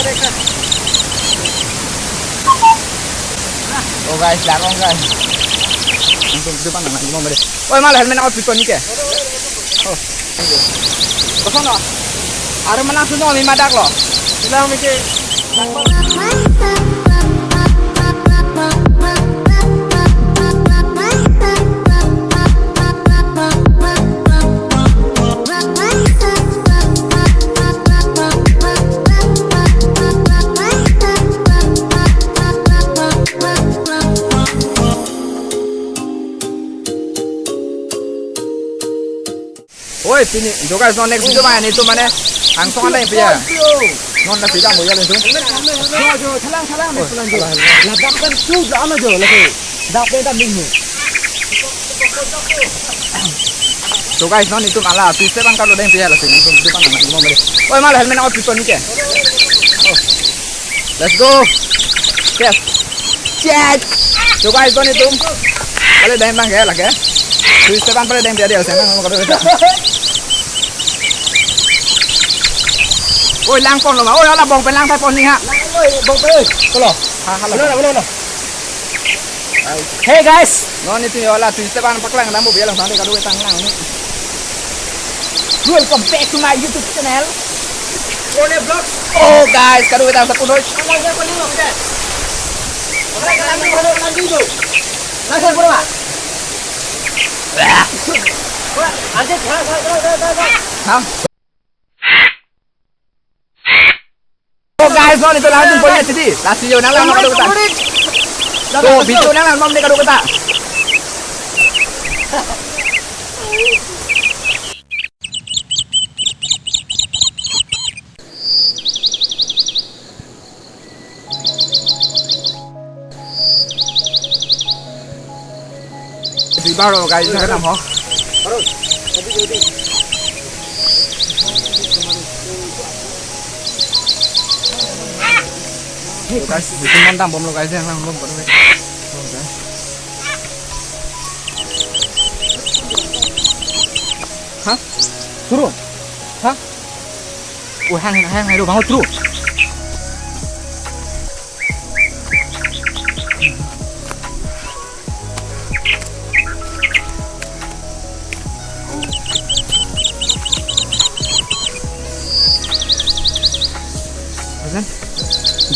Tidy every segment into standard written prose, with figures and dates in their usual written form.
Oh guys, larang guys. Langsung ke depan nak ngomong balik. Oi malah helmet out people ni ke? Oh. Kosong dah. Ada menang semua ni madak lo. Bilang mikir. Oi, sini. Juga so next video mana itu mana? Langsung ada yang punya. Non dah tidak mau jalan tu. Jo, telang ni pulang jo. Ladakkan tu lama jo lagi. Dak dah minggu. So guys, non itu malah piste ban kalau ada yang punya lah sini. Itu depan nak ngomong balik. Oi, malah helmet out people ni ke? Oh. Let's go. Yes. Check. So guys, non itu. Kalau dah yang bang ke lagi. Piste ban pada dah yang punya dia sana ngomong kalau ôi lang con rồi mà ôi đó là bông phải lang thay con đi ha ôi bông ơi con lo ha hey guys nó ni tu là tu sẽ ban bắt lang đang bộ bia lang sáng để cả đôi tăng lang nữa welcome back to my YouTube channel One Vlog oh guys cả đôi tăng sắp thôi hả oh guys, no itu langsung boleh jadi. Lasi yo nang lang kado kata. Tuh, bisu nang lang mam de kado kata. Di baru guys, nak nam ho. Baru. Jadi. So guys, bikin mantap bom lo guys yang lang bom pada guys. Hah? Turun? Hah? Oh hang itu bangun turun. Kan?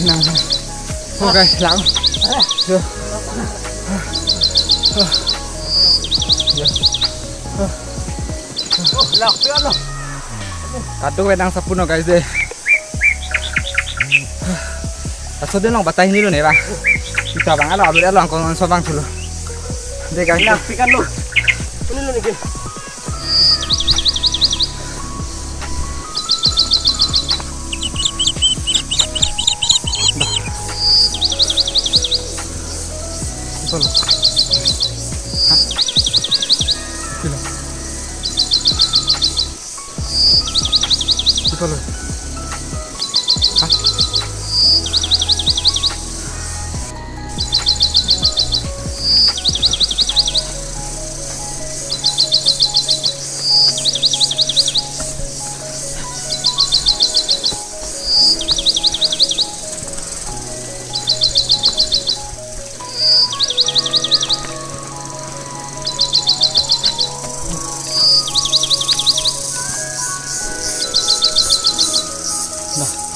Nang. Oh guys, lang. Yo. Oh, lang pian lo. Kado wedang sapuno guys deh. Aso din lang batay nilo ne ba. Kita bang alo abis alo ang kon sobang tulo. Deh guys. Lang pikan lo. Kunin lo ni. Solo. Hah? Silo. Solo. Hah?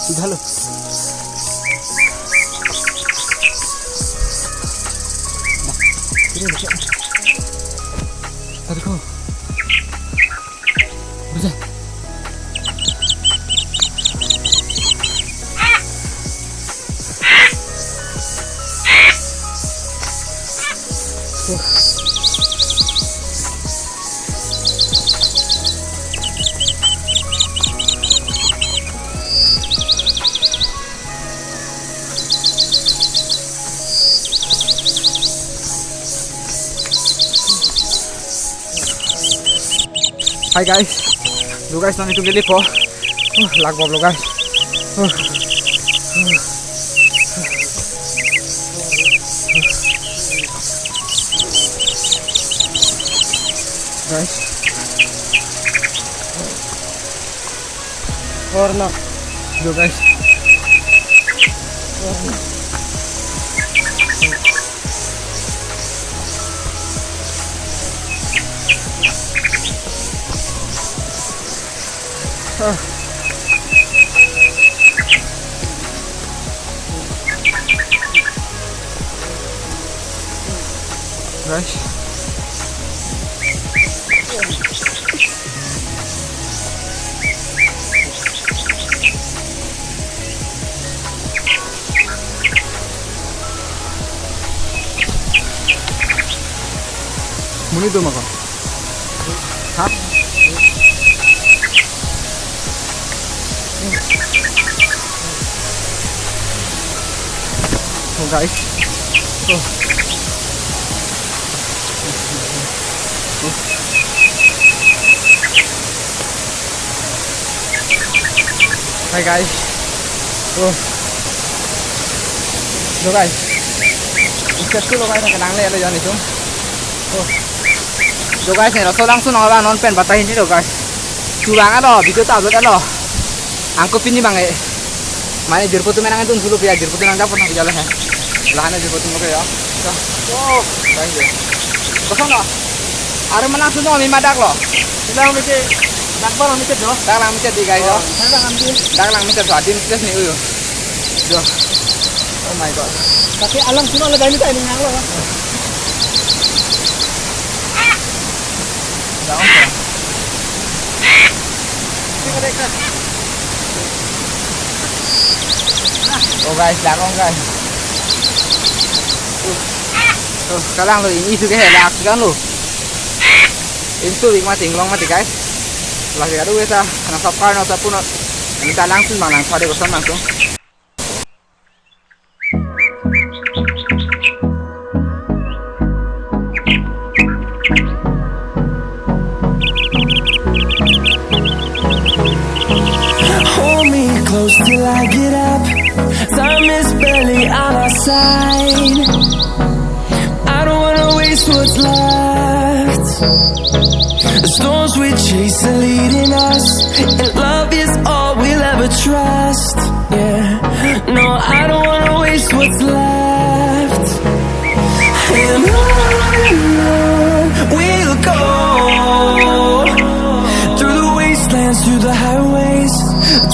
Sudah lo. Ini bisa. Tadi kau. Bisa. Hai guys, lu guys nanti tunggu lipo, lag bob lo guys. Guys, warna, lu guys. Guys. Muni tuh makan. Hah? Oh guys. Oh. Hi guys. Oh. Lo guys. Ikat tu lo guys nak nang le ada jangan itu. Oh. Lo guys ni rasa langsung orang non pen batah ini lo guys. Curang ada, video tahu ada lo. Angkut ini bang mana jerput tu menang itu dulu ya jerput tu nang dapat nak jalan ya. Lahana jerput tu muka ya. Oh, guys. Kosong lo. Ada menang semua ni madak lo. Kita mesti nakbar mesti tu. Dak lang mesti di guys lo. Dak lang mesti tu adin terus ni uyu. Jo. Oh my god. Tapi alam semua lagi ni tak ini nang lo. Daun tu. Oh guys, lakong guys. Sekarang lo ini sudah helak kan lo. Itu mati ngelong mati guys. Setelah kita dulu kita kena subscribe atau pun kita langsung bang langsung ada pesan langsung. Close till I get up. Time is barely on our side. I don't wanna waste what's left. The storms we chase are leading us, and love is all we'll ever trust. Yeah, no, I don't wanna waste what's left. And on we'll go, through the wastelands, through the highways,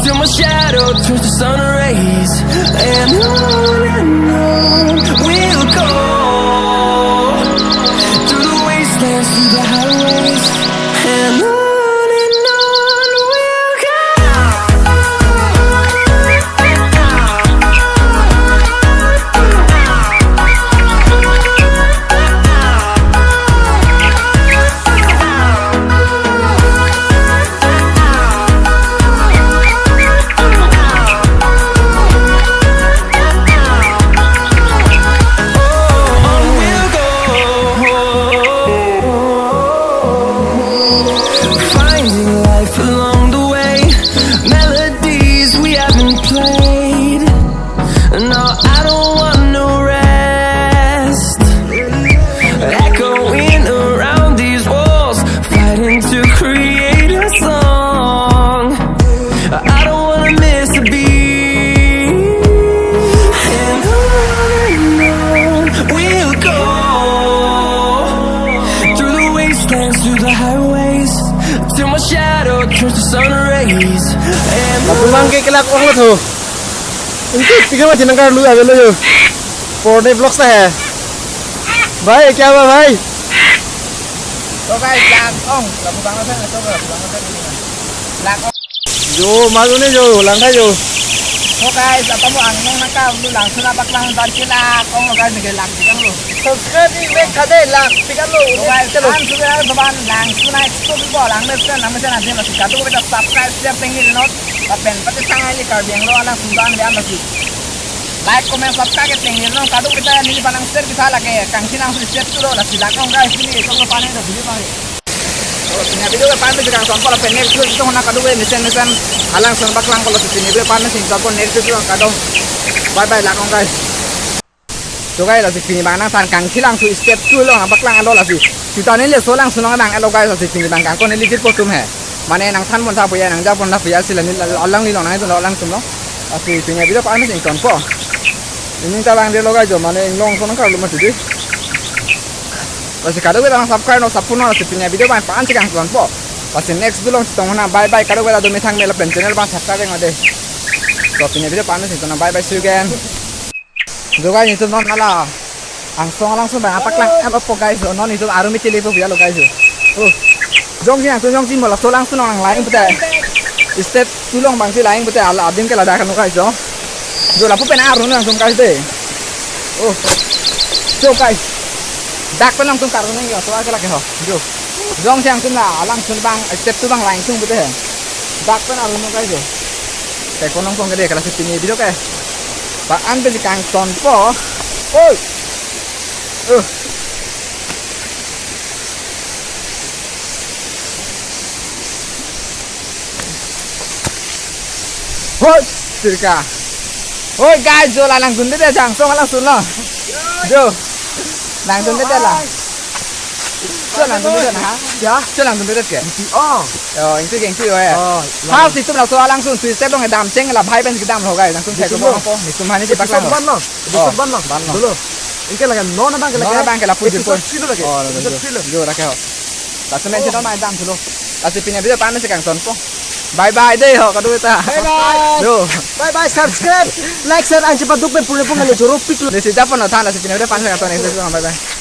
till my shadow turns to sun rays. And on we'll go, through the wastelands, through the highways. And on we'll go. Through the highways, till my shadow turns to sun rays. And Pulang ke kelak orang lo tu. Ini tiga macam nangkar lu aja lo yo. Porde vlog sta hai. Bhai क्या हुआ भाई? So guys, lakong. Lapu bang natin, ito ba? Bang natin ini. Lakong. Jo malu ni jo langkai jo. So guys, apa mo ang nang nakam lu langsung na baklang tan lakong lo guys nagay lak dikang lo. Subscribe ni make kade lak tiga lo. So guys, an sudah baban langsung na explore ko lang meron na naman natin lo sikado ko kita subscribe siya pengil not. Papen pati sangai li karbeng lo alang sundan lian lagi. Like, comment, subscribe ke pengil no kado kita nili panang share kita lagi. Kang sinang su step tu lo la silakong guys ini ito ko panen do video pa. Punya video ke pan juga kan kalau penel itu itu hona kado we mesen alang son baklang kalau sini video pan sing tapon net itu kado bye bye lakong guys. So guys la sini bang nang san kang silang su step tu lo baklang alo la si kita ni le solang sunong bang alo guys la sini bang kang ko ni litir po tum hai mane nang than mon sa puya nang ja pon la puya sila ni alang ni lo nang itu alang tum lo asi punya video pan sing ton po Ini tabang dia lo guys, mana yang long sono kalau masih di. Pasti kadang kita subscribe no sapun no punya video bang panci kang tuan po. Pasti next dulu kita mana bye bye kadang kita demi thang mela pen channel bang subscribe yang ada. So punya video panci kita bye bye see you again. Juga itu non ala. Langsung bang apa lang apa po guys, non itu arumi cili po biar lo guys. Jong sih malah so langsung orang lain betul. Step tulong bang si lain betul ala adim ke ladakan lo guys. Jo lapu pena arun langsung guys deh. Jo guys. Dak pen langsung karun ini ya, soal ke lagi ho. Jo. Jong siang tuh lah, langsung bang step tuh bang langsung betul. Dak pen arun guys jo. Kayak konong kong gede kelas ini video kayak. Pak an beli kang ton po. Oi. Hoi, circa. Ôi guys, jo là langsung dia jang, so langsung lo. Jo. Langsung dia lah. Jo langsung dia nah. Ya. Jo langsung dia ke. Oh. Itu geng tu ya. How sih tu langsung langsung tu step dong dam ceng lah, bhai ben dam lo guys, langsung cek ko po. Ni cuma ni cepat lang. Ban no. Episode ban no. Dulu. Ini lagi nona bang lagi. Nona bang ke la puji po. lagi. Jo rakhe ho. Langsung men cepat main dam dulu. Langsung punya video panas kang ton po. Bye bye deh ho kadu ta. Hey guys. Jo. Bye bye, subscribe, like, share, and cepat dukmen punya pengen jurupik. Ni si dapat no than la si punya video panas kang ton. Bye bye.